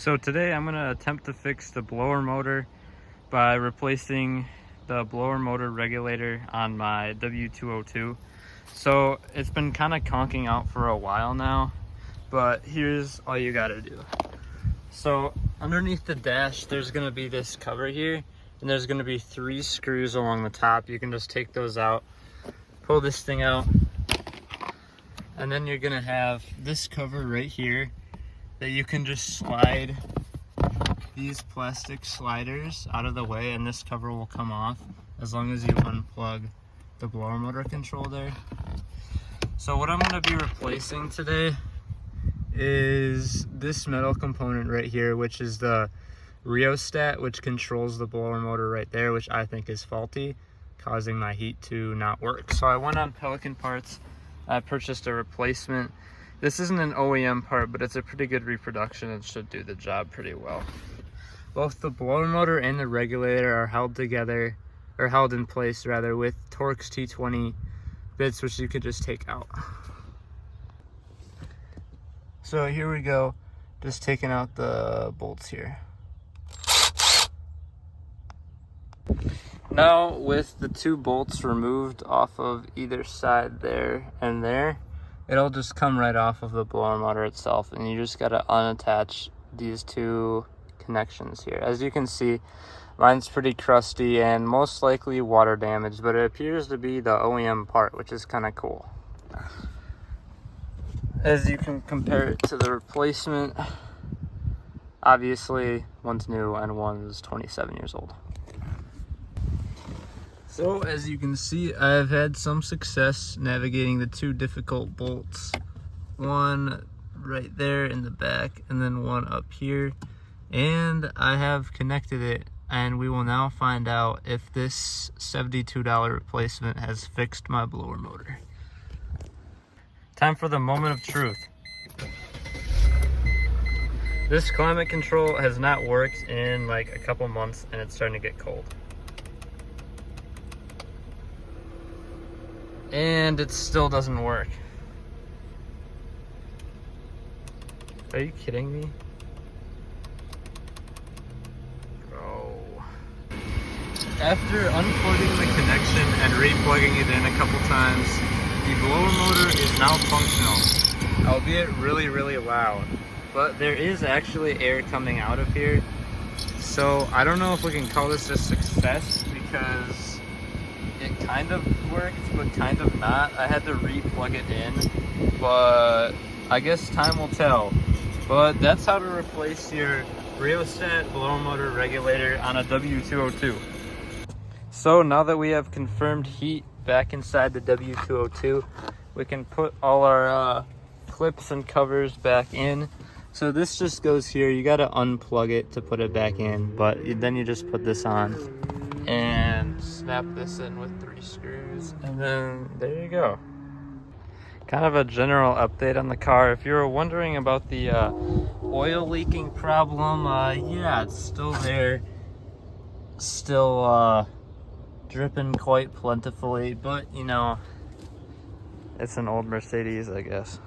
So today I'm going to attempt to fix the blower motor by replacing the blower motor regulator on my W202. So it's been kind of conking out for a while now, but here's all you got to do. So underneath the dash there's going to be this cover here, and there's going to be 3 screws along the top. You can just take those out, pull this thing out, and then you're going to have this cover right here that you can just slide these plastic sliders out of the way, and this cover will come off as long as you unplug the blower motor control there. So what I'm going to be replacing today is this metal component right here, which is the Rheostat, which controls the blower motor right there, which I think is faulty, causing my heat to not work. So I went on Pelican Parts, I purchased a replacement. This isn't an OEM part, but it's a pretty good reproduction and should do the job pretty well. Both the blower motor and the regulator are held together, or held in place rather, with Torx T20 bits, which you could just take out. So here we go, just taking out the bolts here. Now with the 2 bolts removed off of either side there and there, it'll just come right off of the blower motor itself, and you just gotta unattach these 2 connections here. As you can see, mine's pretty crusty and most likely water damaged, but it appears to be the OEM part, which is kind of cool. As you can compare it to the replacement, obviously one's new and one's 27 years old. So as you can see, I've had some success navigating the 2 difficult bolts. One right there in the back and then one up here. And I have connected it, and we will now find out if this $72 replacement has fixed my blower motor. Time for the moment of truth. This climate control has not worked in like a couple months, and it's starting to get cold. And it still doesn't work. Are you kidding me? Bro. After unplugging the connection and re-plugging it in a couple times, the blower motor is now functional, albeit really loud. But there is actually air coming out of here. So I don't know if we can call this a success, because it kind of worked, but kind of not. I had to re-plug it in, but I guess time will tell. But that's how to replace your Rheostat blower motor regulator on a W202. So now that we have confirmed heat back inside the W202, we can put all our clips and covers back in. So this just goes here. You gotta unplug it to put it back in, but then you just put this on and snap this in with 3 screws, and then there you go. Kind of a general update on the car. If you were wondering about the oil leaking problem, yeah, it's still there, still dripping quite plentifully, but you know, it's an old Mercedes, I guess.